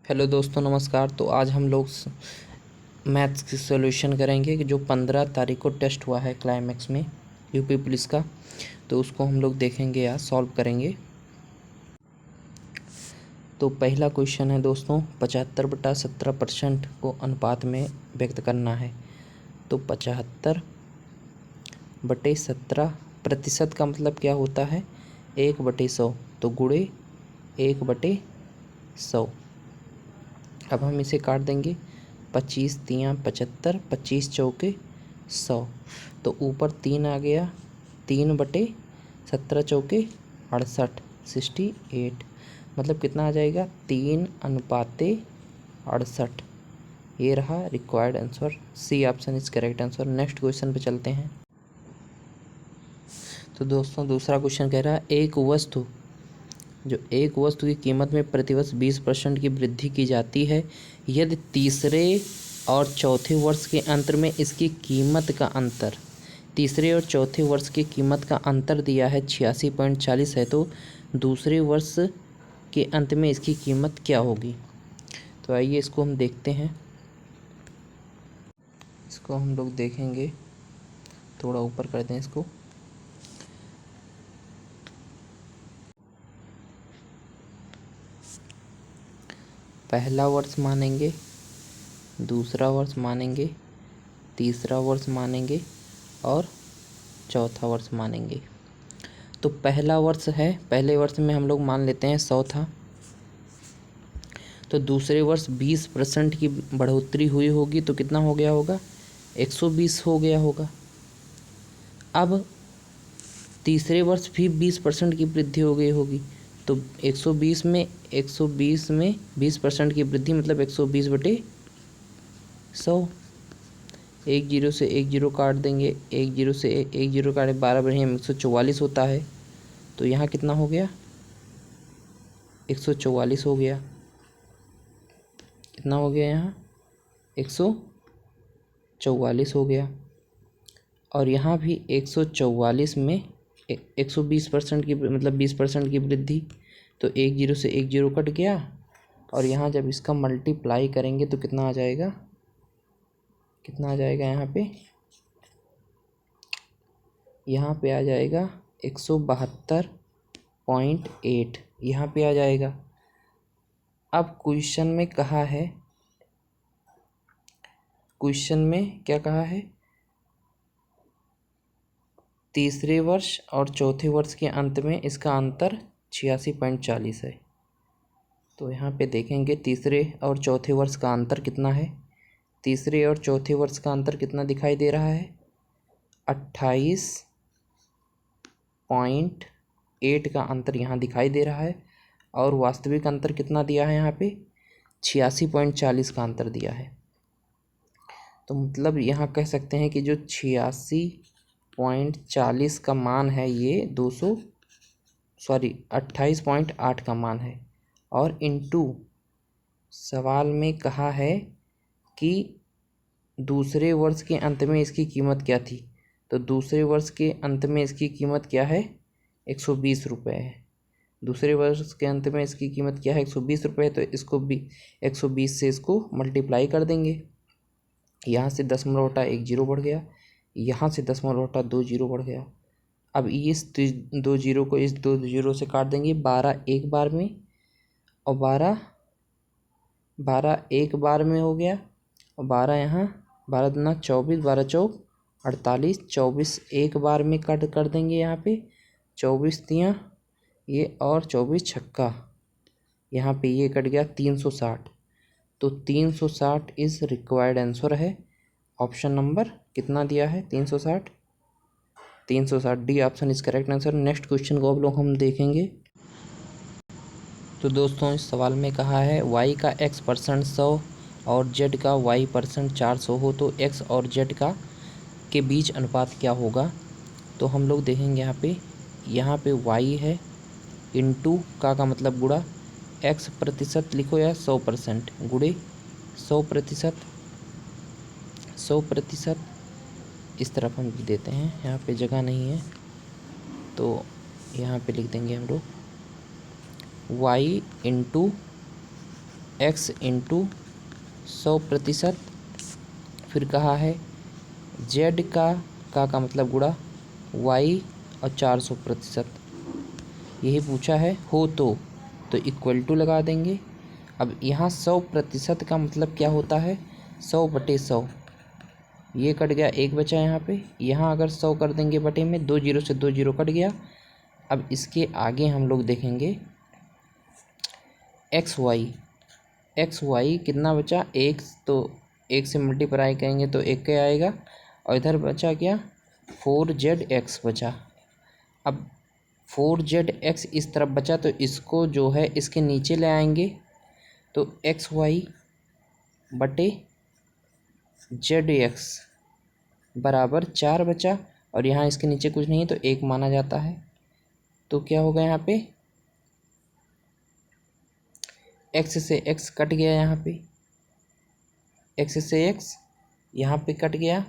Hello दोस्तों, नमस्कार। तो आज हम लोग मैथ्स की सॉल्यूशन करेंगे कि जो 15 तारीख को टेस्ट हुआ है क्लाइमेक्स में यूपी पुलिस का। तो उसको हम लोग देखेंगे, आज सॉल्व करेंगे। तो पहला क्वेश्चन है दोस्तों, 75/17% को अनुपात में व्यक्त करना है। तो 75/17% का मतलब क्या होता है? 1/100। तो गुणे 1/100। अब हम इसे काट देंगे। 25 तियाँ 75, 25 चौके 100। तो ऊपर 3 आ गया, 3/17 चौके 68, 68। मतलब कितना आ जाएगा? 3:68। ये रहा required answer. C option is correct answer. Next question पे चलते हैं। तो दोस्तों दूसरा क्वेश्चन कह रहा है, एक वस्तु की कीमत में प्रतिवर्ष 20% की वृद्धि की जाती है यदि तीसरे और चौथे वर्ष के अंत में इसकी कीमत का अंतर, तीसरे और चौथे वर्ष की कीमत का अंतर दिया है 86.40 है, तो दूसरे वर्ष के अंत में इसकी कीमत क्या होगी? तो आइए इसको हम देखते हैं। इसको हम लोग देखेंगे, थोड़ा ऊपर कर दें इसको। पहला वर्ष मानेंगे, दूसरा वर्ष मानेंगे, तीसरा वर्ष मानेंगे और चौथा वर्ष मानेंगे। तो पहला वर्ष है, पहले वर्ष में हम लोग मान लेते हैं 100 था। तो दूसरे वर्ष 20% की बढ़ोतरी हुई होगी, तो कितना हो गया होगा? 120 हो गया होगा। अब तीसरे वर्ष भी 20% की वृद्धि हो गई होगी, तो 120 में 20% की वृद्धि मतलब 120/100। एक जीरो से एक जीरो काट देंगे, एक जीरो से एक जीरो काटे 12 बढ़िया 144 होता है। तो यहाँ कितना हो गया? 144 हो गया। कितना हो गया यहाँ? 144 हो गया। और यहाँ भी 144 में 120% की मतलब 20% की वृद्धि, तो एक जीरो से एक जीरो कट गया। और यहाँ जब इसका मल्टीप्लाई करेंगे तो कितना आ जाएगा? कितना आ जाएगा यहाँ पे आ जाएगा 172.8 यहाँ पे आ जाएगा। अब क्वेश्चन में कहा है, क्वेश्चन में क्या कहा है? तीसरे वर्ष और चौथे वर्ष के अंत में इसका अंतर 86.40 है। तो यहाँ पे देखेंगे तीसरे और चौथे वर्ष का अंतर कितना है। तीसरे और चौथे वर्ष का अंतर कितना दिखाई दे रहा है? 28.8 का अंतर यहाँ दिखाई दे रहा है। और वास्तविक अंतर कितना दिया है? यहाँ पे 86.40 का अंतर दिया है। तो मतलब यहाँ कह सकते हैं कि जो 86.40 का मान है ये 28.8 का मान है। और इनटू सवाल में कहा है कि दूसरे वर्ष के अंत में इसकी कीमत क्या थी। तो दूसरे वर्ष के अंत में इसकी कीमत क्या है? 120 रुपये है। दूसरे वर्ष के अंत में इसकी कीमत क्या है? 120 रुपये। तो इसको भी 120 से इसको मल्टीप्लाई कर देंगे। यहाँ से दशमलव हटा 1 जीरो बढ़ गया, यहाँ से दशमलव हटा 2 जीरो बढ़ गया। अब इस 2 जीरो को इस 2 जीरो से काट देंगे। 12 एक बार में और 12 एक बार में हो गया। और 12 यहाँ 12 दूना 24, 12 चौक 48, 24 एक बार में कट कर देंगे। यहाँ पे 24 तियाँ ये और 24 छक्का, यहाँ पे ये कट गया 360। तो 360 इस रिक्वायर्ड आंसर है। ऑप्शन नंबर कितना दिया है? 360। 360 D option is correct answer. Next question को अब लोग हम देखेंगे। तो दोस्तों इस सवाल में कहा है y का x% 100 और z का y% 400 हो तो x और z का के बीच अनुपात क्या होगा? तो हम लोग देखेंगे यहाँ पे y है, इंटू का मतलब गुणा, x प्रतिशत लिखो या 100% गुणे 100%, 100% इस तरफ हम लिख देते हैं। यहाँ पे जगह नहीं है तो यहाँ पे लिख देंगे हम लोग y इंटू x इंटू 100%, फिर कहा है z का मतलब गुणा y और 400%, यही पूछा है। हो तो इक्वल टू लगा देंगे। अब यहाँ 100% का मतलब क्या होता है, 100/100, ये कट गया, एक बचा यहाँ पे। यहाँ अगर 100 कर देंगे बटे में, 2 जीरो से 2 जीरो कट गया। अब इसके आगे हम लोग देखेंगे एक्स वाई कितना बचा, एक, तो एक से मल्टीप्लाई करेंगे तो एक का आएगा, और इधर बचा क्या, 4zx बचा। अब 4zx इस तरफ बचा, तो इसको जो है इसके नीचे ले आएंगे, तो एक्स वाई बटे zx बराबर 4 बचा, और यहाँ इसके नीचे कुछ नहीं है तो 1 माना जाता है। तो क्या होगा यहाँ पे, x से x कट गया, यहाँ पे x से x यहाँ पे कट गया,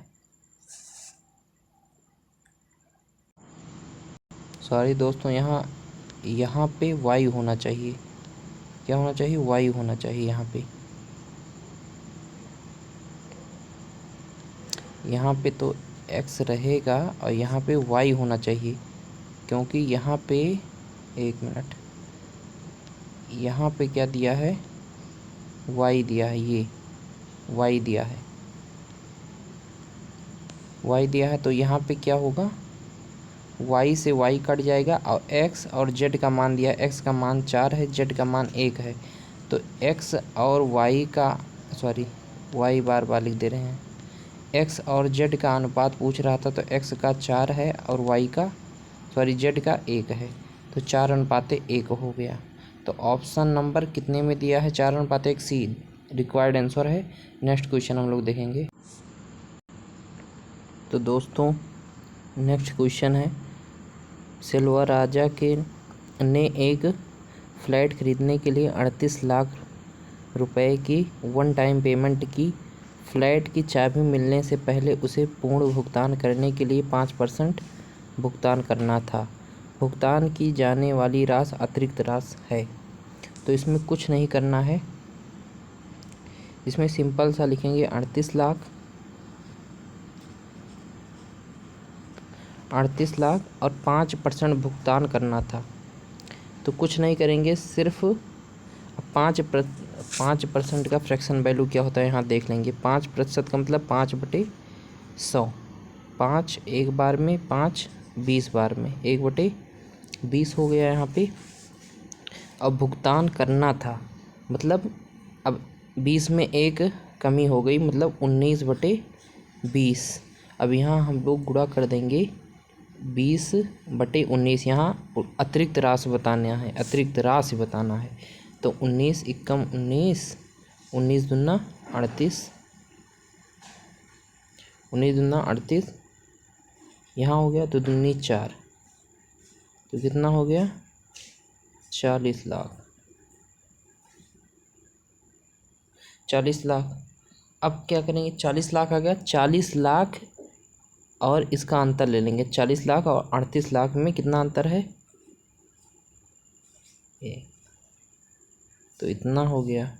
सॉरी दोस्तों, यहाँ पे y होना चाहिए, क्या होना चाहिए, y होना चाहिए। यहाँ पे तो x रहेगा और यहाँ पे y होना चाहिए, क्योंकि यहाँ पे, एक मिनट, यहाँ पे क्या दिया है, y दिया है, ये y दिया है, तो यहाँ पे क्या होगा, y से y कट जाएगा, और x और z का मान दिया है, x का मान 4 है, z का मान 1 है, तो x और y का, सॉरी y बार बार लिख दे रहे हैं, x और z का अनुपात पूछ रहा था, तो x का 4 है और y का, सॉरी z का 1 है, तो 4:1 हो गया। तो ऑप्शन नंबर कितने में दिया है, 4:1 सी रिक्वायर्ड आंसर है। नेक्स्ट क्वेश्चन हम लोग देखेंगे। तो दोस्तों नेक्स्ट क्वेश्चन है, सिल्वर राजा ने एक फ्लैट खरीदने के लिए 38 लाख रुपए की वन टाइम पेमेंट की। फ्लैट की चाबी मिलने से पहले उसे पूर्ण भुगतान करने के लिए 5% भुगतान करना था। भुगतान की जाने वाली राशि अतिरिक्त राशि है। तो इसमें कुछ नहीं करना है, इसमें सिंपल सा लिखेंगे 38 लाख और 5% भुगतान करना था। तो कुछ नहीं करेंगे, सिर्फ 5% का फ्रैक्शन वैल्यू क्या होता है यहाँ देख लेंगे। 5% का मतलब 5/100, 5 एक बार में, 5 20 बार में, 1/20 हो गया यहाँ पे। अब भुगतान करना था, मतलब अब 20 में एक कमी हो गई, मतलब 19/20। अब यहाँ हम लोग गुणा कर देंगे 20/19, यहाँ अतिरिक्त राशि बताना है, तो 19 एकम 19, 19 दूना 38, 19 दूना 38, यहाँ हो गया, तो दूनी 4, तो कितना हो गया, 40 लाख। 40 लाख। अब क्या करेंगे, 40 लाख आ गया, 40 लाख और इसका अंतर ले लेंगे। 40 लाख और 38 लाख में कितना अंतर है, तो इतना हो गया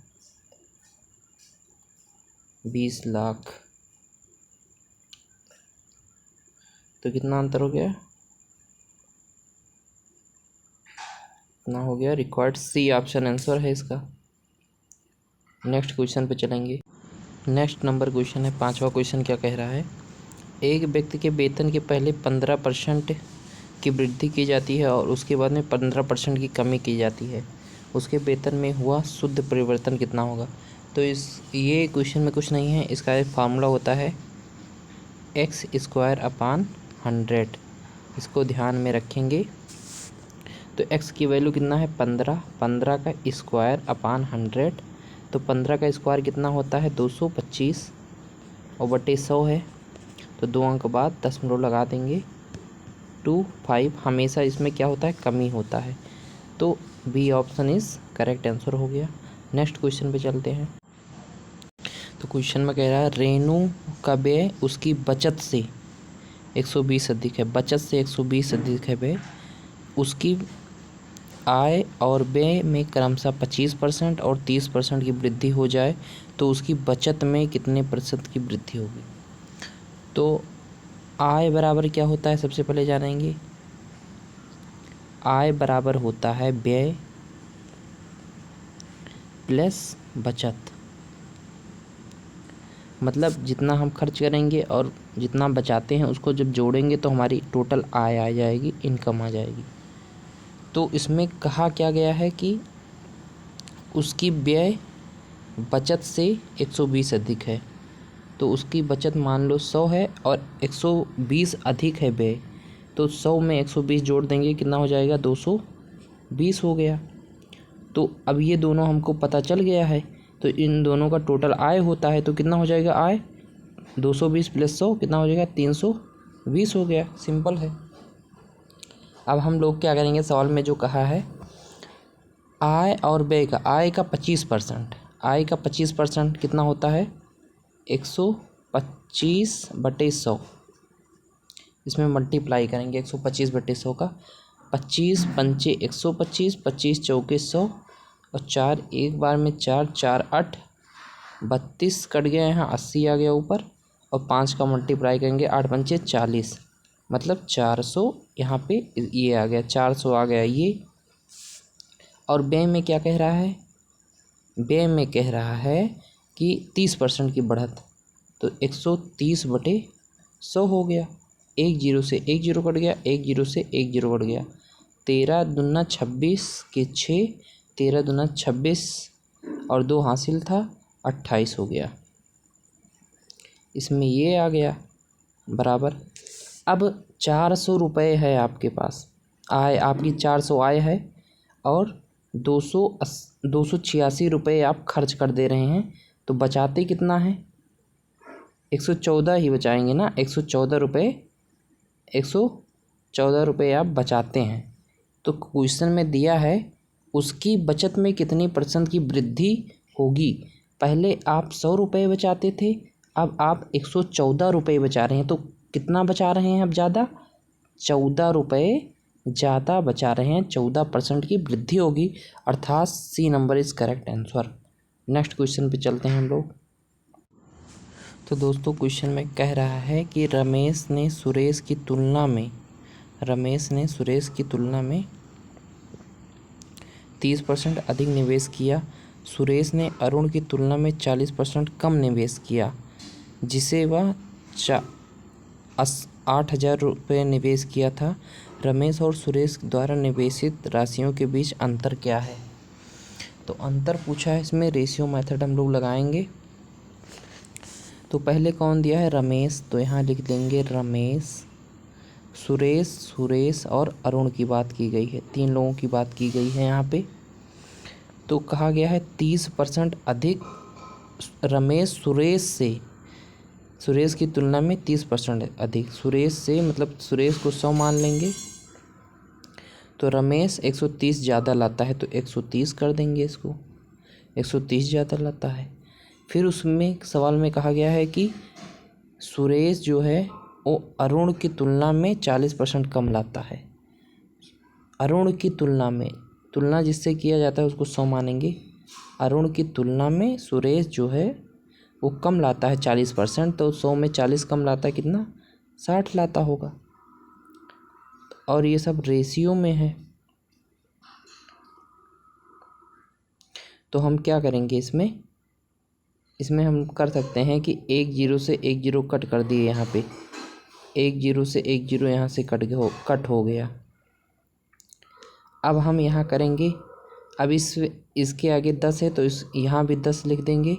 20 लाख। तो कितना अंतर हो गया, इतना हो गया। रिक्वायर्ड सी ऑप्शन आंसर है इसका। नेक्स्ट क्वेश्चन पे चलेंगे। नेक्स्ट नंबर क्वेश्चन है, 5वां क्वेश्चन क्या कह रहा है, एक व्यक्ति के वेतन के पहले 15% की वृद्धि की जाती है और उसके बाद में 15% की कमी की जाती है। उसके वेतन में हुआ शुद्ध परिवर्तन कितना होगा। तो ये क्वेश्चन में कुछ नहीं है, इसका एक फार्मूला होता है x²/100। इसको ध्यान में रखेंगे। तो x की वैल्यू कितना है, 15, 15 का स्क्वायर अपान 100, तो 15 का स्क्वायर कितना होता है, 225, और बटे 100 है, तो 2 अंक बाद दशमलव लगा देंगे। 25 हमेशा इसमें क्या होता है, कमी होता है, तो B option is correct answer हो गया। नेक्स्ट क्वेश्चन पे चलते हैं। तो क्वेश्चन में कह रहा है, रेनू का व्यय उसकी बचत से 120 अधिक है, बचत से 120 अधिक है व्यय, उसकी आय और व्यय में क्रमशः 25% और 30% की वृद्धि हो जाए तो उसकी बचत में कितने प्रतिशत की वृद्धि होगी। तो आय बराबर क्या होता है, सबसे पहले जानेंगे। आय बराबर होता है व्यय प्लस बचत। मतलब जितना हम खर्च करेंगे और जितना बचाते हैं उसको जब जोड़ेंगे तो हमारी टोटल आय आ जाएगी, इनकम आ जाएगी। तो इसमें कहा क्या गया है कि उसकी व्यय बचत से 120 अधिक है। तो उसकी बचत मान लो 100 है और 120 अधिक है व्यय, तो 100 में 120 जोड़ देंगे, कितना हो जाएगा, 220 हो गया। तो अब ये दोनों हमको पता चल गया है, तो इन दोनों का टोटल आय होता है, तो कितना हो जाएगा आय, 220 प्लस 100 कितना हो जाएगा, 320 हो गया। सिंपल है। अब हम लोग क्या करेंगे, सवाल में जो कहा है आय और व्यय का, आय का 25%, आय का 25% कितना होता है, 125/100। इसमें मल्टीप्लाई करेंगे 125/100 का, 25 पंचे 125, 25 चौके 100 और 4 एक बार में 4, 4 8 32 कट गया, यहाँ 80 आ गया ऊपर, और 5 का मल्टीप्लाई करेंगे 8 पंचे 40, मतलब 400 यहाँ पे ये आ गया, 400 आ गया ये। और व्यय में क्या कह रहा है, व्यय में कह रहा है कि 30% की बढ़त, तो 130/100 हो गया। एक जीरो से एक जीरो कट गया, एक जीरो से एक जीरो कट गया, 13 दूना 26 के 6, 13 दूना 26 और 2 हासिल था, 28 हो गया। इसमें ये आ गया बराबर। अब 400 रुपये है आपके पास, आय आपकी 400 आय है और 286 रुपये आप खर्च कर दे रहे हैं, तो बचाते कितना है, 114 ही बचाएंगे ना, 114 रुपये, 114 रुपये आप बचाते हैं। तो क्वेश्चन में दिया है उसकी बचत में कितनी % की वृद्धि होगी। पहले आप 100 रुपये बचाते थे, अब आप 114 रुपये बचा रहे हैं, तो कितना बचा रहे हैं अब ज़्यादा, 14 रुपये ज़्यादा बचा रहे हैं, 14% की वृद्धि होगी, अर्थात C number is correct answer. Next question पे चलते हैं हम लोग। तो दोस्तों क्वेश्चन में कह रहा है कि रमेश ने सुरेश की तुलना में 30% अधिक निवेश किया, सुरेश ने अरुण की तुलना में 40% कम निवेश किया, जिसे वह 8,000 रुपये निवेश किया था। रमेश और सुरेश द्वारा निवेशित राशियों के बीच अंतर क्या है। तो अंतर पूछा है, इसमें रेशियो मेथड हम लोग लगाएंगे। तो पहले कौन दिया है, रमेश, तो यहाँ लिख देंगे रमेश, सुरेश और अरुण की बात की गई है, 3 लोगों की बात की गई है यहाँ पे। तो कहा गया है 30% अधिक रमेश सुरेश की तुलना में 30% अधिक, सुरेश से मतलब सुरेश को 100 मान लेंगे, तो रमेश 130 ज़्यादा लाता है, तो 130 कर देंगे इसको, 130 ज़्यादा लाता है। फिर उसमें सवाल में कहा गया है कि सुरेश जो है वो अरुण की तुलना में 40% कम लाता है। अरुण की तुलना में, तुलना जिससे किया जाता है उसको 100 मानेंगे, अरुण की तुलना में सुरेश जो है वो कम लाता है 40%, तो 100 में 40 कम लाता है, कितना, 60 लाता होगा। और ये सब रेशियो में है, तो हम क्या करेंगे, इसमें हम कर सकते हैं कि एक जीरो से एक जीरो कट कर दिए, यहाँ पे एक जीरो से एक जीरो यहाँ से कट हो गया। अब हम यहाँ करेंगे, अब इसके आगे 10 है, तो यहाँ भी 10 लिख देंगे,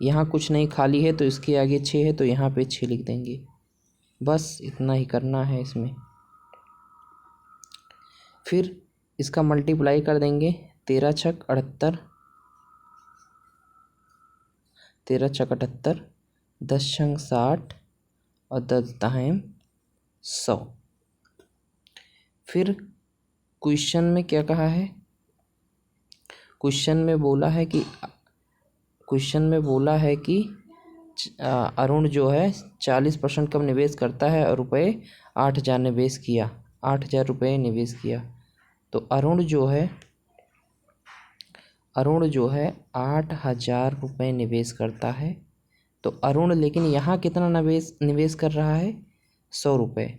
यहाँ कुछ नहीं खाली है, तो इसके आगे 6 है, तो यहाँ पे 6 लिख देंगे। बस इतना ही करना है इसमें। फिर इसका मल्टीप्लाई कर देंगे, 13 छक 78, 13 छक 78, 10 छंग 60 और 10 दाहें 100। फिर क्वेश्चन में क्या कहा है, क्वेश्चन में बोला है कि अरुण जो है 40% कम निवेश करता है और रुपये 8,000 निवेश किया, 8,000 रुपये निवेश किया। तो अरुण जो है 8,000 रुपये निवेश करता है। तो अरुण लेकिन यहाँ कितना निवेश कर रहा है, 100 रुपये।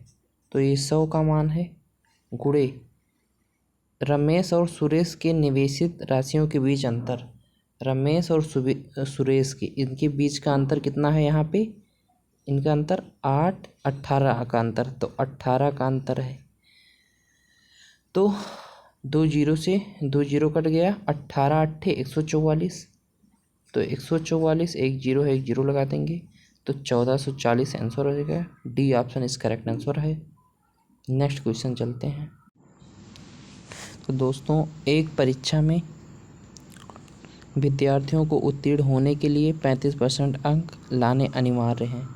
तो ये 100 का मान है, गुणे रमेश और सुरेश के निवेशित राशियों के बीच अंतर। रमेश और सुरेश के इनके बीच का अंतर कितना है, यहाँ पे इनका अंतर 8, 18 का अंतर। तो 18 का अंतर है। तो 2 जीरो से 2 जीरो कट गया, 18 8 144। तो 144, 1 जीरो है, 1 जीरो लगा देंगे तो 1440 आंसर हो जाएगा। डी ऑप्शन इस करेक्ट आंसर है। नेक्स्ट क्वेश्चन चलते हैं। तो दोस्तों, एक परीक्षा में विद्यार्थियों को उत्तीर्ण होने के लिए 35% अंक लाने अनिवार्य हैं।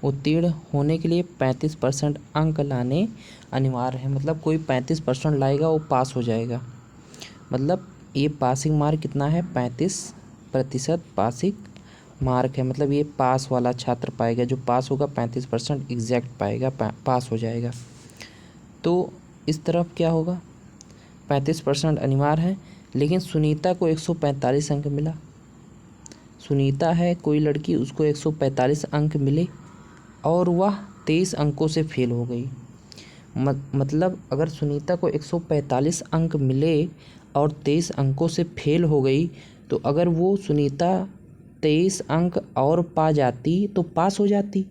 उत्तीर्ण होने के लिए 35% अंक लाने अनिवार्य है, मतलब कोई 35% लाएगा वो पास हो जाएगा। मतलब ये पासिंग मार्क कितना है, 35% पासिंग मार्क है। मतलब ये पास वाला छात्र पाएगा, जो पास होगा 35% एग्जैक्ट पाएगा, पास हो जाएगा। तो इस तरफ क्या होगा, 35% अनिवार्य है। लेकिन सुनीता को 145 अंक मिला। सुनीता है कोई लड़की, उसको 145 अंक मिले और वह 23 अंकों से फेल हो गई। मतलब अगर सुनीता को 145 अंक मिले और 23 अंकों से फेल हो गई, तो अगर वो सुनीता 23 अंक और पा जाती तो पास हो जाती।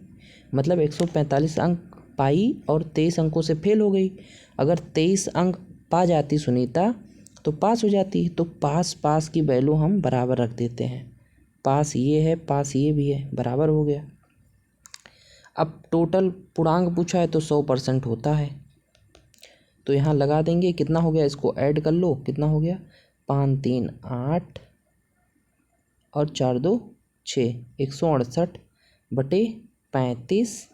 मतलब 145 अंक पाई और 23 अंकों से फेल हो गई। अगर 23 अंक पा जाती सुनीता तो पास हो जाती। तो पास की वैल्यू हम बराबर रख देते हैं। पास ये है, पास ये भी है, बराबर हो गया। अब टोटल पूर्णांक पूछा है तो 100% होता है। तो यहाँ लगा देंगे, कितना हो गया, इसको ऐड कर लो, कितना हो गया, 5 3 8 और 4 2 6, 168/35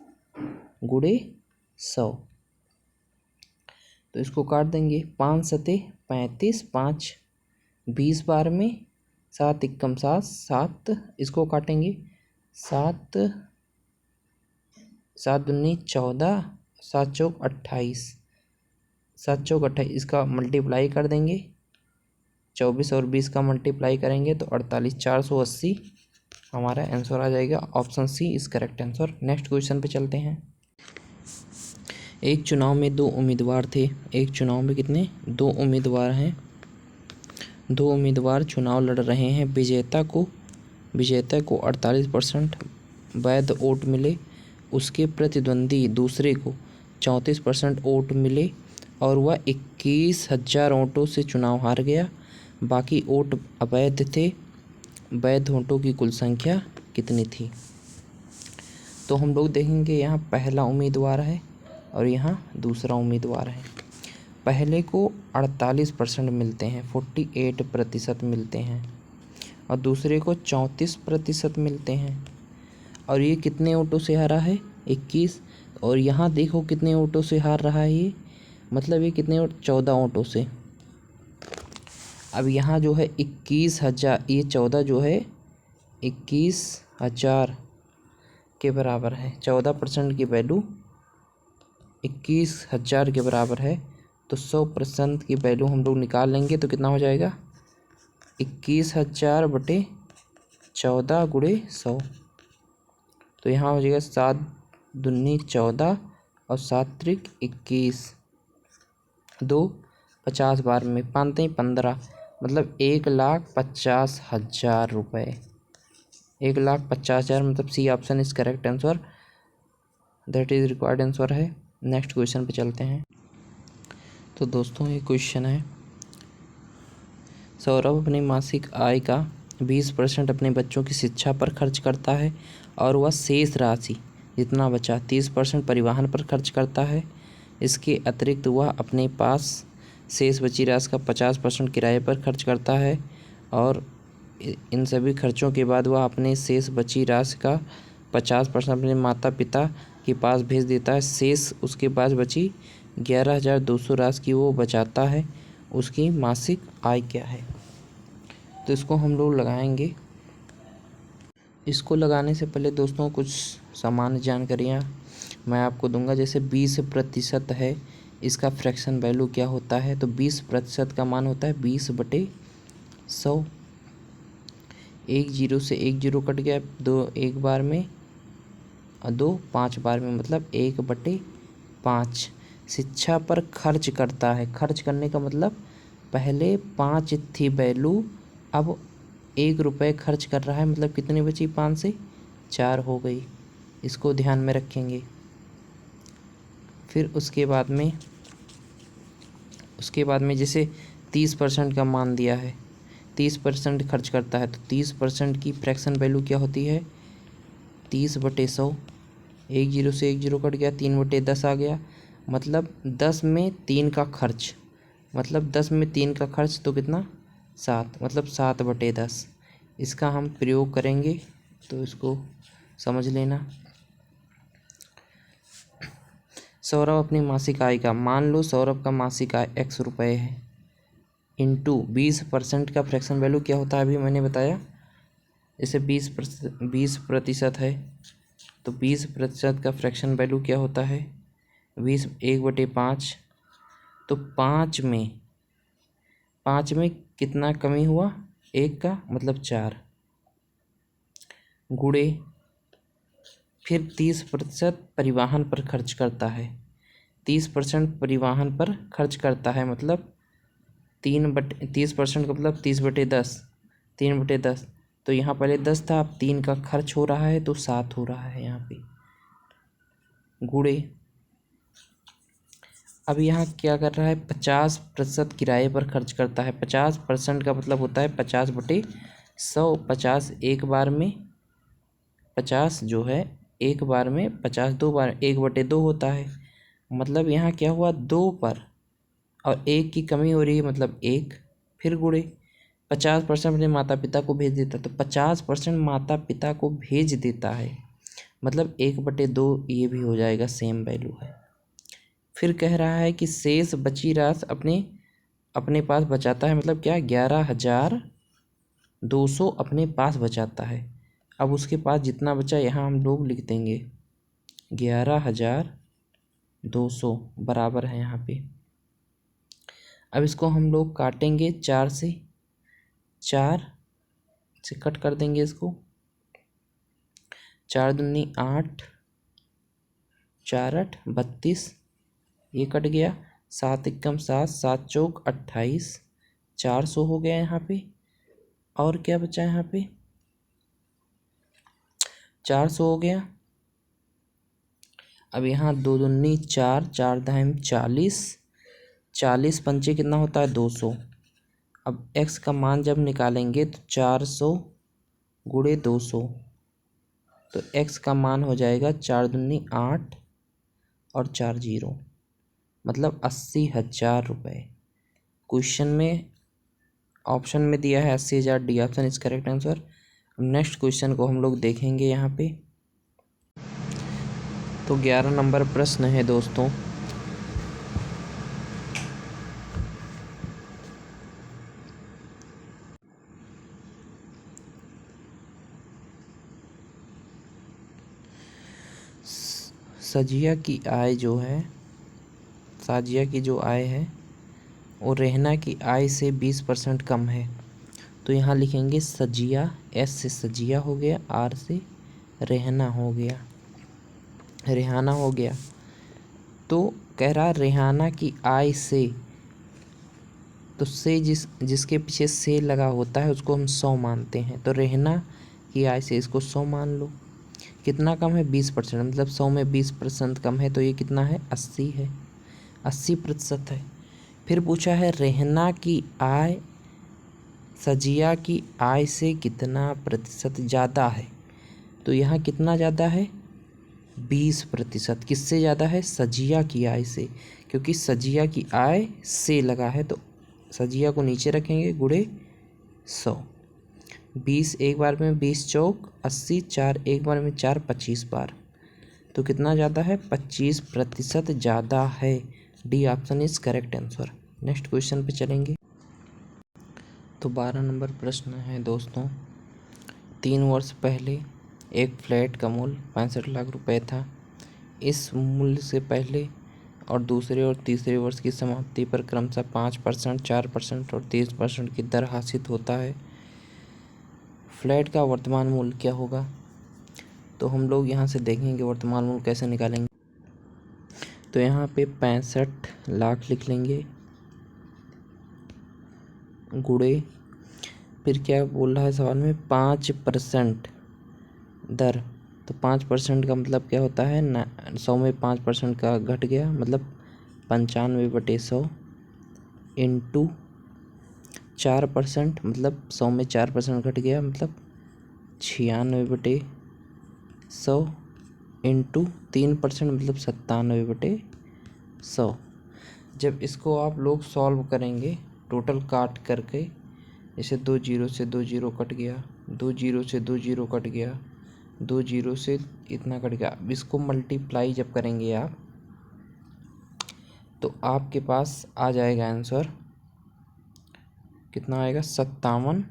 गुणे 100। तो इसको काट देंगे, 5 सते 35, 5 20 बार में, 7 एकम 7, 7 इसको काटेंगे, 7 7 दूनी 14, 7 चौक 28, 7 चौक 28, इसका मल्टीप्लाई कर देंगे। 24 और 20 का मल्टीप्लाई करेंगे तो 48, 480 हमारा आंसर आ जाएगा। Option C is correct answer. Next question पे चलते हैं। एक चुनाव में 2 उम्मीदवार थे। एक चुनाव में कितने, 2 उम्मीदवार हैं। 2 उम्मीदवार चुनाव लड़ रहे हैं। विजेता को 48% वैध वोट मिले, उसके प्रतिद्वंदी दूसरे को 34% वोट मिले और वह 21,000 वोटों से चुनाव हार गया। बाकी वोट अवैध थे। वैध वोटों की कुल संख्या कितनी थी। तो हम लोग देखेंगे, यहाँ पहला उम्मीदवार है और यहाँ दूसरा उम्मीदवार है। पहले को 48% मिलते हैं, 48% मिलते हैं, और दूसरे को 34% मिलते हैं। और ये कितने वोटों से हारा है, 21। और यहाँ देखो कितने वोटों से हार रहा है ये, मतलब ये कितने वोट, 14 वोटों से। अब यहाँ जो है 21,000, ये 14 जो है 21,000 के बराबर है। 14% की वैल्यू 21,000 के बराबर है। तो 100% की वैल्यू हम लोग निकाल लेंगे तो कितना हो जाएगा, 21,000/14 गुणे 100। तो यहाँ हो जाएगा 7 दूनी 14 और 7 त्रिक 21, 2 50 बार में 5 3 15, मतलब 1,50,000 रुपये। 1,50,000 मतलब C option is correct answer, that is required answer है। नेक्स्ट क्वेश्चन पे चलते हैं। तो दोस्तों ये क्वेश्चन है, सौरभ अपनी मासिक आय का 20% अपने बच्चों की शिक्षा पर खर्च करता है और वह शेष राशि जितना बचा 30% परिवहन पर खर्च करता है। इसके अतिरिक्त वह अपने पास शेष बची राशि का 50% किराए पर खर्च करता है और इन सभी खर्चों के बाद वह अपने शेष बची राशि का 50% अपने माता पिता के पास भेज देता है। शेष उसके पास बची 11,200 राशि की वो बचाता है। उसकी मासिक आय क्या है। तो इसको हम लोग लगाएंगे। इसको लगाने से पहले दोस्तों कुछ सामान्य जानकारियाँ मैं आपको दूंगा। जैसे 20% है, इसका फ्रैक्शन वैल्यू क्या होता है, तो 20% का मान होता है 20/100। एक जीरो से एक जीरो कट गया, दो एक बार में और दो 5 बार में, मतलब 1/5। शिक्षा पर खर्च करता है, खर्च करने का मतलब पहले 5 थी वैल्यू, अब 1 रुपये खर्च कर रहा है, मतलब कितनी बची, 5 से 4 हो गई। इसको ध्यान में रखेंगे। फिर उसके बाद में जैसे 30% का मान दिया है, 30% खर्च करता है, तो 30% की फ्रैक्शन वैल्यू क्या होती है, 30/100। एक जीरो से एक जीरो कट गया, 3/10 आ गया, मतलब 10 में 3 का खर्च, मतलब 10 में 3 का खर्च तो कितना, 7, मतलब 7/10। इसका हम प्रयोग करेंगे तो इसको समझ लेना। सौरभ अपनी मासिक आय का, मान लो सौरभ का मासिक आय ₹X है, इंटू 20% का फ्रैक्शन वैल्यू क्या होता है, अभी मैंने बताया। जैसे 20% है तो 20% का फ्रैक्शन वैल्यू क्या होता है, 20 1/5। तो 5 में कितना कमी हुआ, 1 का, मतलब 4, गुणे फिर 30% परिवहन पर खर्च करता है, 30% परिवहन पर खर्च करता है, मतलब 30% का मतलब 30/10, 3/10। तो यहाँ पहले 10 था, अब 3 का खर्च हो रहा है तो 7 हो रहा है यहाँ पे, गुणे अब यहाँ क्या कर रहा है, 50% किराए पर खर्च करता है। 50% का मतलब होता है 50/100। 50 एक बार में, 50 जो है एक बार में, 50 दो बार, 1/2 होता है, मतलब यहाँ क्या हुआ, 2 पर और 1 की कमी हो रही है, मतलब 1, फिर गुणे 50% अपने माता पिता को भेज देता, तो 50% माता पिता को भेज देता है, मतलब 1/2 ये भी हो जाएगा, सेम वैल्यू है। फिर कह रहा है कि शेष बची राशि अपने पास बचाता है, मतलब क्या, 11,200 अपने पास बचाता है। अब उसके पास जितना बचा यहाँ हम लोग लिख देंगे, 11,200 बराबर है यहाँ पे। अब इसको हम लोग काटेंगे, 4 से कट कर देंगे इसको, 4 दूनी 8, 4 8 32, ये कट गया, 7 एकम 7, 7 चौक 28, 400 हो गया यहाँ पे। और क्या बचा यहाँ पे, 400 हो गया। अब यहाँ 2 दूनी 4, 4 दाहिम 40, 40 पंचे कितना होता है, 200। अब x का मान जब निकालेंगे तो 400 गुणे 200, तो x का मान हो जाएगा 4 दूनी 8 और 4 जीरो, मतलब 80,000 रुपये। क्वेश्चन में ऑप्शन में दिया है 80,000, D option is correct answer. Next question को हम लोग देखेंगे यहाँ पे। तो 11 नंबर प्रश्न है दोस्तों, साजिया की जो आय है वो रेहना की आय से 20% कम है। तो यहाँ लिखेंगे सजिया, एस से सजिया हो गया, आर से रेहना हो गया। तो कह रहा रेहाना की आय से, तो से जिसके पीछे से लगा होता है उसको हम 100 मानते हैं, तो रेहना की आय से इसको 100 मान लो। कितना कम है, 20%, मतलब 100 में 20% कम है, तो ये कितना है, 80 है, 80% है। फिर पूछा है रेहना की आय सजिया की आय से कितना प्रतिशत ज़्यादा है, तो यहाँ कितना ज़्यादा है, 20%। किससे ज़्यादा है, सजिया की आय से, क्योंकि सजिया की आय से लगा है, तो सजिया को नीचे रखेंगे, गुणे 100। 20 एक बार में, 20 चौक 80, 4 एक बार में, 4 25 बार, तो कितना ज़्यादा है, 25% ज़्यादा है। D option is correct answer. Next question पे चलेंगे। तो 12 नंबर प्रश्न है दोस्तों, 3 वर्ष पहले एक फ्लैट का मूल्य 65 लाख रुपए था। इस मूल्य से पहले और दूसरे और तीसरे वर्ष की समाप्ति पर क्रमशः 5%, 4% और 30% की दर हासिल होता है। फ्लैट का वर्तमान मूल्य क्या होगा? तो हम लोग यहाँ से देखेंगे वर्तमान मूल्य कैसे निकालेंगे। तो यहाँ पे 65 लाख लिख लेंगे, गुणे फिर क्या बोल रहा है सवाल में 5% दर। तो 5% का मतलब क्या होता है 100 में 5% का घट गया, मतलब 95/100 इंटू 4%, मतलब 100 में 4% घट गया, मतलब 96/100 इंटू 3%, मतलब 97/100। जब इसको आप लोग सॉल्व करेंगे टोटल काट करके, जैसे 2 जीरो से 2 जीरो कट गया, 2 जीरो से 2 जीरो कट गया, 2 जीरो से इतना कट गया। अब इसको मल्टीप्लाई जब करेंगे आप तो आपके पास आ जाएगा आंसर, कितना आएगा 57,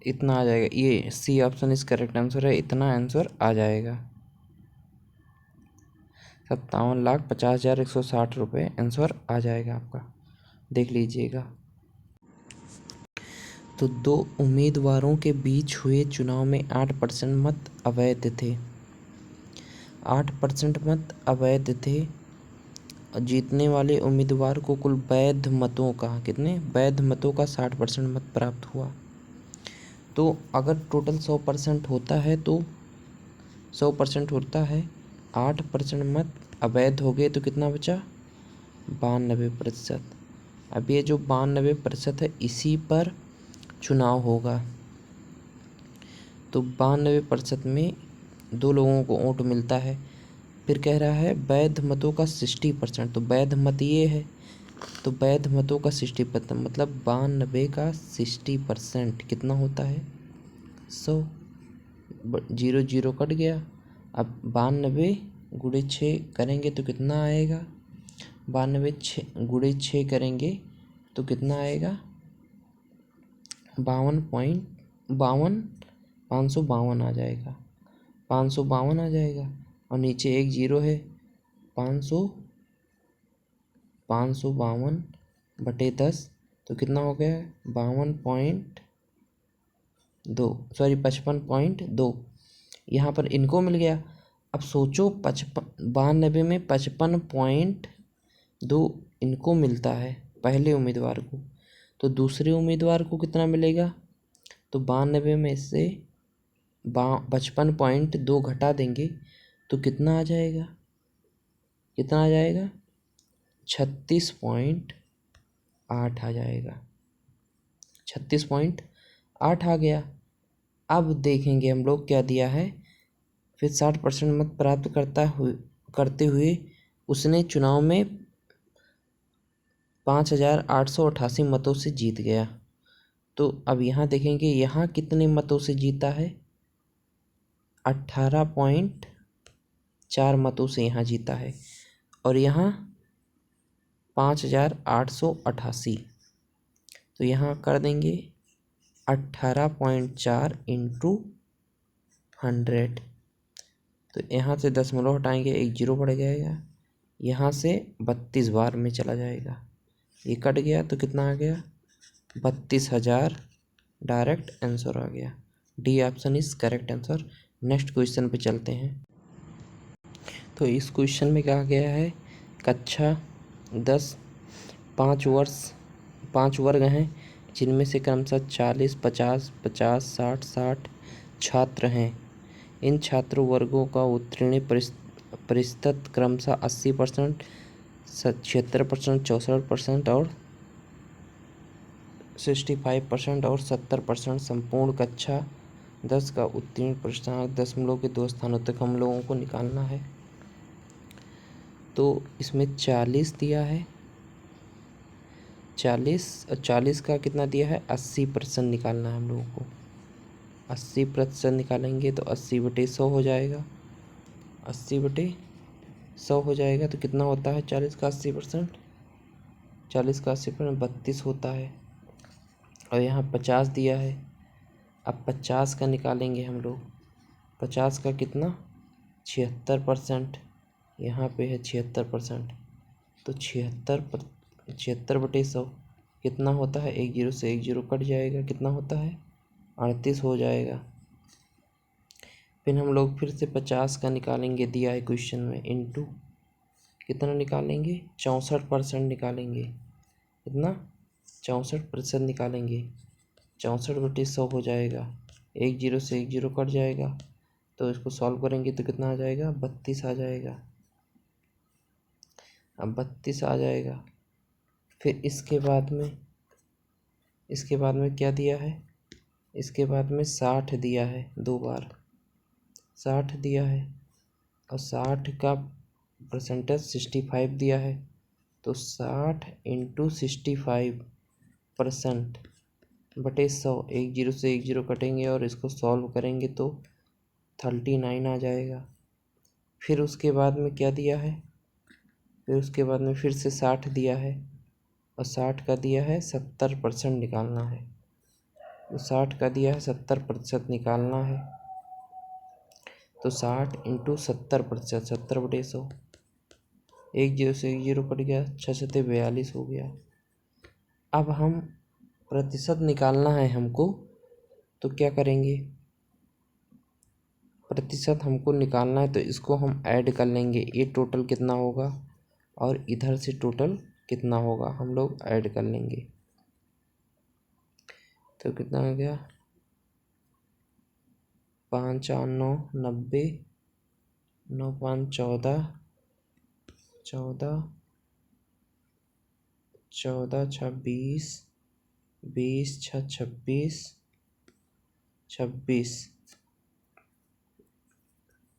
इतना आ जाएगा। ये सी ऑप्शन इस करेक्ट आंसर है, इतना आंसर आ जाएगा 57,50,160 रुपये आंसर आ जाएगा आपका, देख लीजिएगा। तो 2 उम्मीदवारों के बीच हुए चुनाव में 8% मत अवैध थे। 8% मत अवैध थे। जीतने वाले उम्मीदवार को कुल वैध मतों का कितने वैध मतों का 60% मत प्राप्त हुआ। तो अगर टोटल 100% होता है तो 100% होता है, 8% मत अवैध हो गए तो कितना बचा 92%। अब ये जो 92% है इसी पर चुनाव होगा। तो 92% में 2 लोगों को वोट मिलता है। फिर कह रहा है वैध मतों का 60%, तो वैध मत ये है, तो वैध मतों का 60% मतलब 92 का 60% कितना होता है 100। 0 0 कट गया। अब 92 गुणे 6 करेंगे तो कितना आएगा 92 गुणे 6 करेंगे तो कितना आएगा 552 आ जाएगा, 552 आ जाएगा। और नीचे एक जीरो है, 552/10 तो कितना हो गया 55.2 यहाँ पर इनको मिल गया। अब सोचो 92 में 55.2 इनको मिलता है पहले उम्मीदवार को, तो दूसरे उम्मीदवार को कितना मिलेगा। तो 92 में से 55.2 घटा देंगे तो कितना आ जाएगा 36.8 आ जाएगा, 36.8 आ गया। अब देखेंगे हम लोग क्या दिया है। फिर 60% मत प्राप्त करते हुए उसने चुनाव में 5,888 मतों से जीत गया। तो अब यहाँ देखेंगे यहाँ कितने मतों से जीता है 18.4 मतों से यहाँ जीता है, और यहाँ 5,888। तो यहाँ कर देंगे 18.4 इंटू 100। तो यहाँ से 10 हटाएंगे, एक जीरो बढ़ जाएगा, यहाँ से 32 बार में चला जाएगा, ये कट गया तो कितना आ गया 32,000 डायरेक्ट आंसर आ गया। D option is correct answer. Next question पे चलते हैं। तो इस क्वेश्चन में कहा गया है कक्षा 10 5 वर्ग हैं जिनमें से क्रमशः 40, 50, 50, 60, 60 छात्र हैं। इन छात्रों वर्गों का उत्तीर्ण प्रतिशत क्रमशः 80%, 76%, 64% और 65% और 70%। संपूर्ण कक्षा 10 का उत्तीर्ण प्रतिशत दशमलव के 2 स्थानों तक हम लोगों को निकालना है। तो इसमें 40 दिया है, 40 और 40 का कितना दिया है 80% निकालना है हम लोगों को। 80% निकालेंगे तो 80/100 हो जाएगा, 80/100 हो जाएगा। तो कितना होता है 40 का 80%, 40 का 80% 32 होता है। और यहाँ 50 दिया है, अब 50 का निकालेंगे हम लोग। 50 का कितना 76%, यहाँ पे है 76%, तो 76/100 कितना होता है? एक जीरो से एक जीरो कट जाएगा, कितना होता है? 38 हो जाएगा। फिर हम लोग फिर से 50 का निकालेंगे, दिया है क्वेश्चन में, इनटू कितना निकालेंगे? 64% निकालेंगे। कितना? 64% निकालेंगे। 64/100 हो जाएगा, एक जीरो से एक जीरो कट जाएगा, तो इसको सॉल्व करेंगे तो कितना आ जाएगा? 32 आ जाएगा। अब 32 आ जाएगा। फिर इसके बाद में क्या दिया है? इसके बाद में 60 दिया है, 2 बार 60 दिया है, और 60 का परसेंटेज 65 दिया है, तो 60 इंटू 65%/100, एक जीरो से एक जीरो कटेंगे और इसको सॉल्व करेंगे तो 39 आ जाएगा। फिर उसके बाद में क्या दिया है? फिर उसके बाद में फिर से 60 दिया है, और 60 का दिया है 70% निकालना है, तो 60 का दिया है 70% निकालना है, तो 60 इंटू 70%, 70/100, एक जीरो से एक जीरो कट गया, 6×42 हो गया। अब हम प्रतिशत निकालना है हमको, तो क्या करेंगे? प्रतिशत हमको निकालना है तो इसको हम ऐड कर लेंगे, ये टोटल कितना होगा और इधर से टोटल कितना होगा, हम लोग ऐड कर लेंगे। तो कितना हो गया? 5 4 9 90, 9 5 14, 14 14 26, 20 6 26,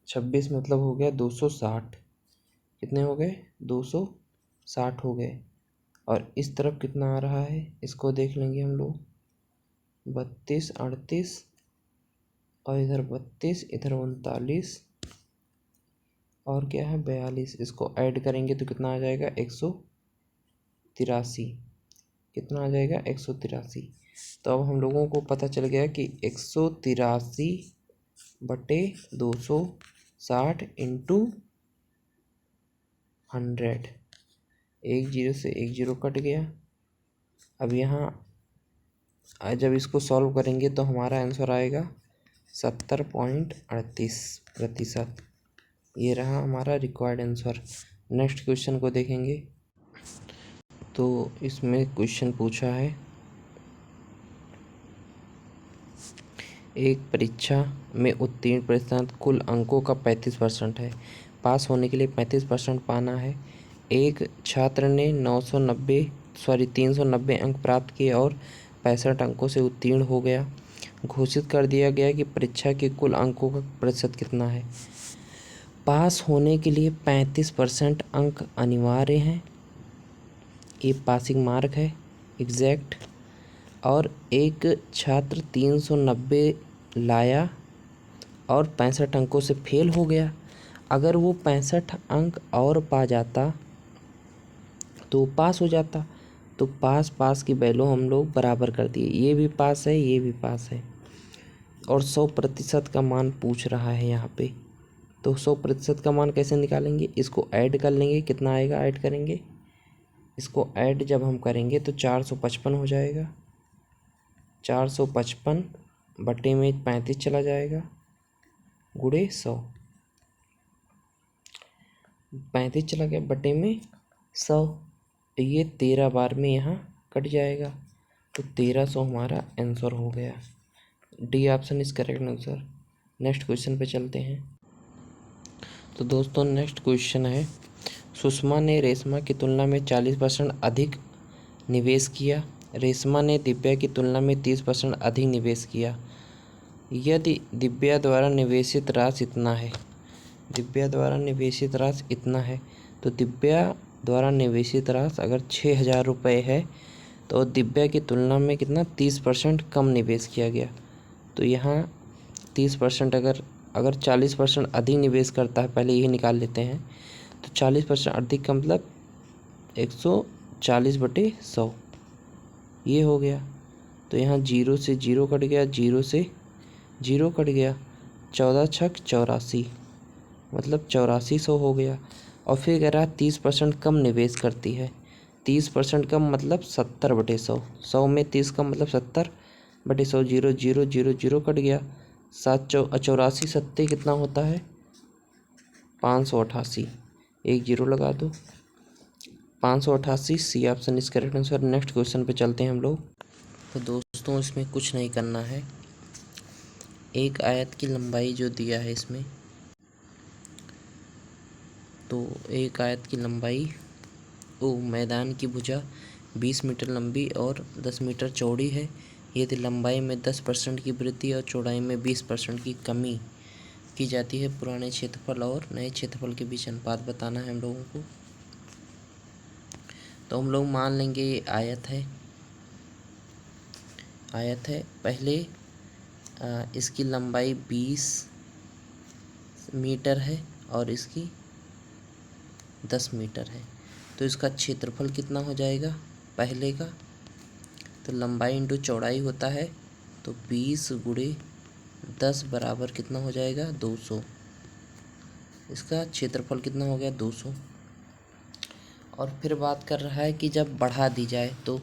26 मतलब हो गया 260। कितने हो गए? 260 हो गए। और इस तरफ कितना आ रहा है, इसको देख लेंगे हम लोग, 32 38, और इधर 32, इधर 39, और क्या है? 42। इसको ऐड करेंगे तो कितना आ जाएगा? 183। कितना आ जाएगा? 183। तो अब हम लोगों को पता चल गया कि 183/260 इंटू 100, एक जीरो से एक जीरो कट गया। अब यहाँ जब इसको सॉल्व करेंगे तो हमारा आंसर आएगा 70.38%। ये रहा हमारा रिक्वायर्ड आंसर। नेक्स्ट क्वेश्चन को देखेंगे। तो इसमें क्वेश्चन पूछा है, एक परीक्षा में उत्तीर्ण प्रतिशत कुल अंकों का 35% है। पास होने के लिए 35% पाना है। एक छात्र ने 390 अंक प्राप्त किए और 65 अंकों से उत्तीर्ण हो गया। घोषित कर दिया गया कि परीक्षा के कुल अंकों का प्रतिशत कितना है। पास होने के लिए 35% अंक अनिवार्य हैं, ये पासिंग मार्क है एग्जैक्ट। और एक छात्र 390 लाया और 65 अंकों से फेल हो गया। अगर वो 65 अंक और पा जाता तो पास हो जाता। तो पास की वैल्यू हम लोग बराबर कर दिए, ये भी पास है, ये भी पास है। और 100% का मान पूछ रहा है यहाँ पे, तो 100% का मान कैसे निकालेंगे? इसको ऐड कर लेंगे। कितना आएगा? ऐड करेंगे, इसको ऐड जब हम करेंगे तो 455 हो जाएगा। 455 बटे में 35 चला जाएगा, गुणे 100, 35 चला गया बटे में 100, ये 13 बार में यहाँ कट जाएगा, तो 1300 हमारा आंसर हो गया। D option is correct answer. Next question पे चलते हैं। तो दोस्तों नेक्स्ट क्वेश्चन है, सुषमा ने रेशमा की तुलना में 40% अधिक निवेश किया। रेशमा ने दिव्या की तुलना में 30% अधिक निवेश किया। यदि दिव्या द्वारा निवेशित राशि इतना है, दिव्या द्वारा निवेशित राशि इतना है, तो दिव्या द्वारा निवेशित राशि अगर 6,000 रुपये है तो दिव्या की तुलना में कितना 30% कम निवेश किया गया। तो यहाँ 30% अगर 40% अधिक निवेश करता है, पहले यही निकाल लेते हैं। तो 40% अधिक का मतलब 140/100 ये हो गया। तो यहाँ 0 से 0 कट गया, 0 से 0 कट गया, 14 छक 84 मतलब 8400 हो गया। और फिर कह रहा है 30% कम निवेश करती है। 30% कम मतलब 70/100। 100 में 30 कम मतलब 70/100। 0 0 0 0 कट गया। 7 चौरासी सत्ते कितना होता है? 588। एक जीरो लगा दो। 588 C option is correct answer. Next question पे चलते हैं हम लोग। तो दोस्तों इसमें कुछ नहीं करना है। एक आयत की लंबाई जो दिया है इसमें, तो एक आयत की लंबाई मैदान की भुजा 20 मीटर लंबी और 10 मीटर चौड़ी है। यदि लंबाई में 10% की वृद्धि और चौड़ाई में 20% की कमी की जाती है, पुराने क्षेत्रफल और नए क्षेत्रफल के बीच अनुपात बताना है हम लोगों को। तो हम लोग मान लेंगे ये आयत है। पहले इसकी लंबाई 20 मीटर है और इसकी 10 मीटर है। तो इसका क्षेत्रफल कितना हो जाएगा पहले का? तो लंबाई इंटू चौड़ाई होता है, तो 20 गुणे 10 बराबर कितना हो जाएगा? 200। इसका क्षेत्रफल कितना हो गया? 200। और फिर बात कर रहा है कि जब बढ़ा दी जाए तो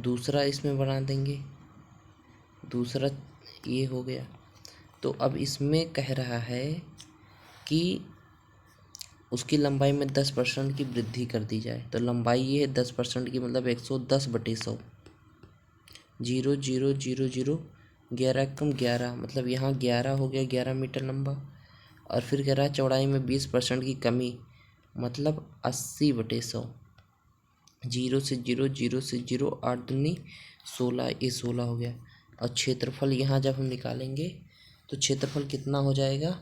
दूसरा इसमें बना देंगे। दूसरा ये हो गया। तो अब इसमें कह रहा है कि उसकी लंबाई में 10% की वृद्धि कर दी जाए। तो लंबाई ये है 10% की, मतलब 110/100। 0 0 0 0 11 कम 11, मतलब यहाँ 11 हो गया, 11 मीटर लंबा। और फिर कह रहा है चौड़ाई में 20% की कमी, मतलब 80/100। 0 से 0 0 से 0 8 दूनी 16, ये 16 हो गया। और क्षेत्रफल यहाँ जब हम निकालेंगे तो क्षेत्रफल कितना हो जाएगा?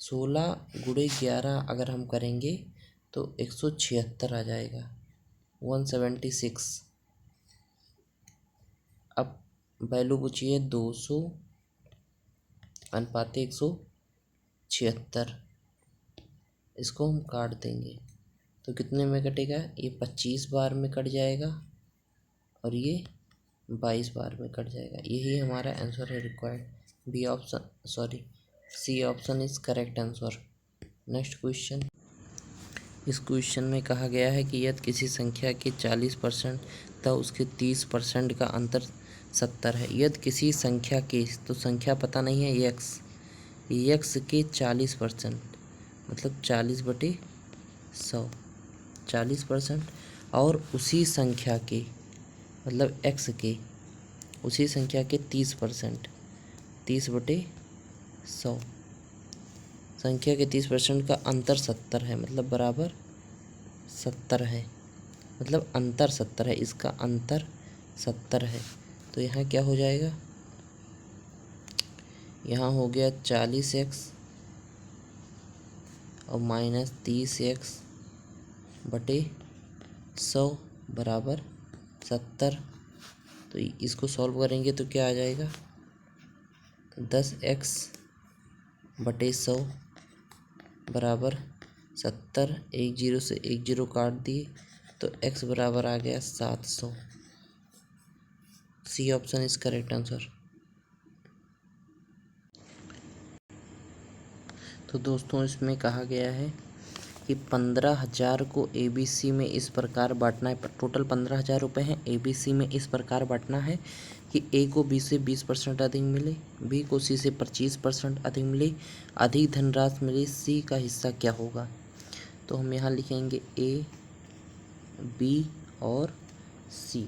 16 गुणे 11 अगर हम करेंगे तो 176 आ जाएगा, 176। अब वैल्यू पूछिए 200 अनुपात 176। इसको हम काट देंगे तो कितने में कटेगा? ये 25 बार में कट जाएगा और ये 22 बार में कट जाएगा। यही हमारा आंसर है required. B option, sorry, C option is correct answer. Next question. इस क्वेश्चन में कहा गया है कि यदि किसी संख्या के 40% तथा उसके 30% का अंतर 70 है। यदि किसी संख्या के, तो संख्या पता नहीं है, यक्स के 40% मतलब 40/100, 40%। और उसी संख्या के मतलब एक्स के, उसी संख्या के 30%, 30/100। संख्या के 30% का अंतर 70 है, मतलब बराबर 70 है, मतलब अंतर 70 है, इसका अंतर 70 है। तो यहाँ क्या हो जाएगा? यहाँ हो गया 40x और माइनस 30x/100 बराबर 70। तो इसको सॉल्व करेंगे तो क्या आ जाएगा? 10x/100 बराबर 70। एक जीरो से एक जीरो काट दिए तो x बराबर आ गया 700। C option is correct answer. तो दोस्तों इसमें कहा गया है कि 15,000 को ABC में इस प्रकार बांटना है। टोटल 15,000 रुपये हैं। ABC में इस प्रकार बांटना है कि A को B से 20% अधिक मिले, B को C से 25% अधिक मिले, अधिक धनराशि मिले, C का हिस्सा क्या होगा? तो हम यहाँ लिखेंगे A, B और C।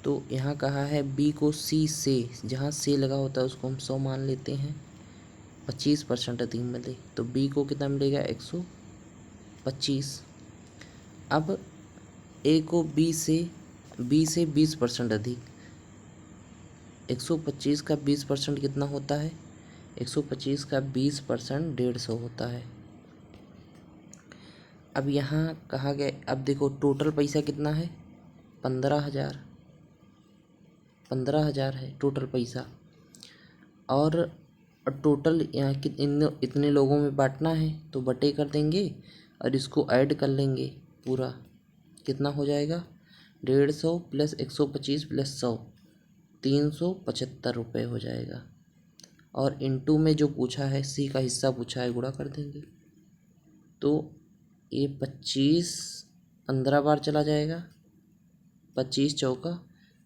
तो यहाँ कहा है B को C से, जहाँ C लगा होता है उसको हम 100 मान लेते हैं, 25% अधिक मिले, तो B को कितना मिलेगा? 125। अब A को B से 20% अधिक, 125 का 20% कितना होता है? 125 का 20% 150 होता है। अब यहाँ कहा गया, अब देखो टोटल पैसा कितना है? 15,000, 15,000 है टोटल पैसा। और टोटल यहाँ इतने लोगों में बांटना है तो बटे कर देंगे और इसको ऐड कर लेंगे पूरा। कितना हो जाएगा? 150 प्लस 125 प्लस 100, 375 रुपये हो जाएगा। और इनटू में जो पूछा है, C का हिस्सा पूछा है, गुणा कर देंगे। तो ये 25 15 बार चला जाएगा, 25 चौका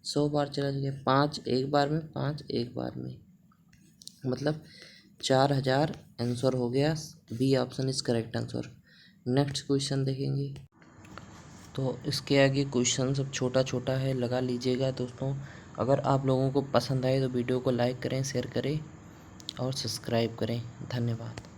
100 बार चला जाएगा। 5 एक बार में, 5 एक बार में, मतलब 4000 आंसर हो गया। B option is correct answer. Next question देखेंगे। तो इसके आगे क्वेश्चन सब छोटा छोटा है, लगा लीजिएगा दोस्तों। अगर आप लोगों को पसंद आए तो वीडियो को लाइक करें, शेयर करें और सब्सक्राइब करें। धन्यवाद।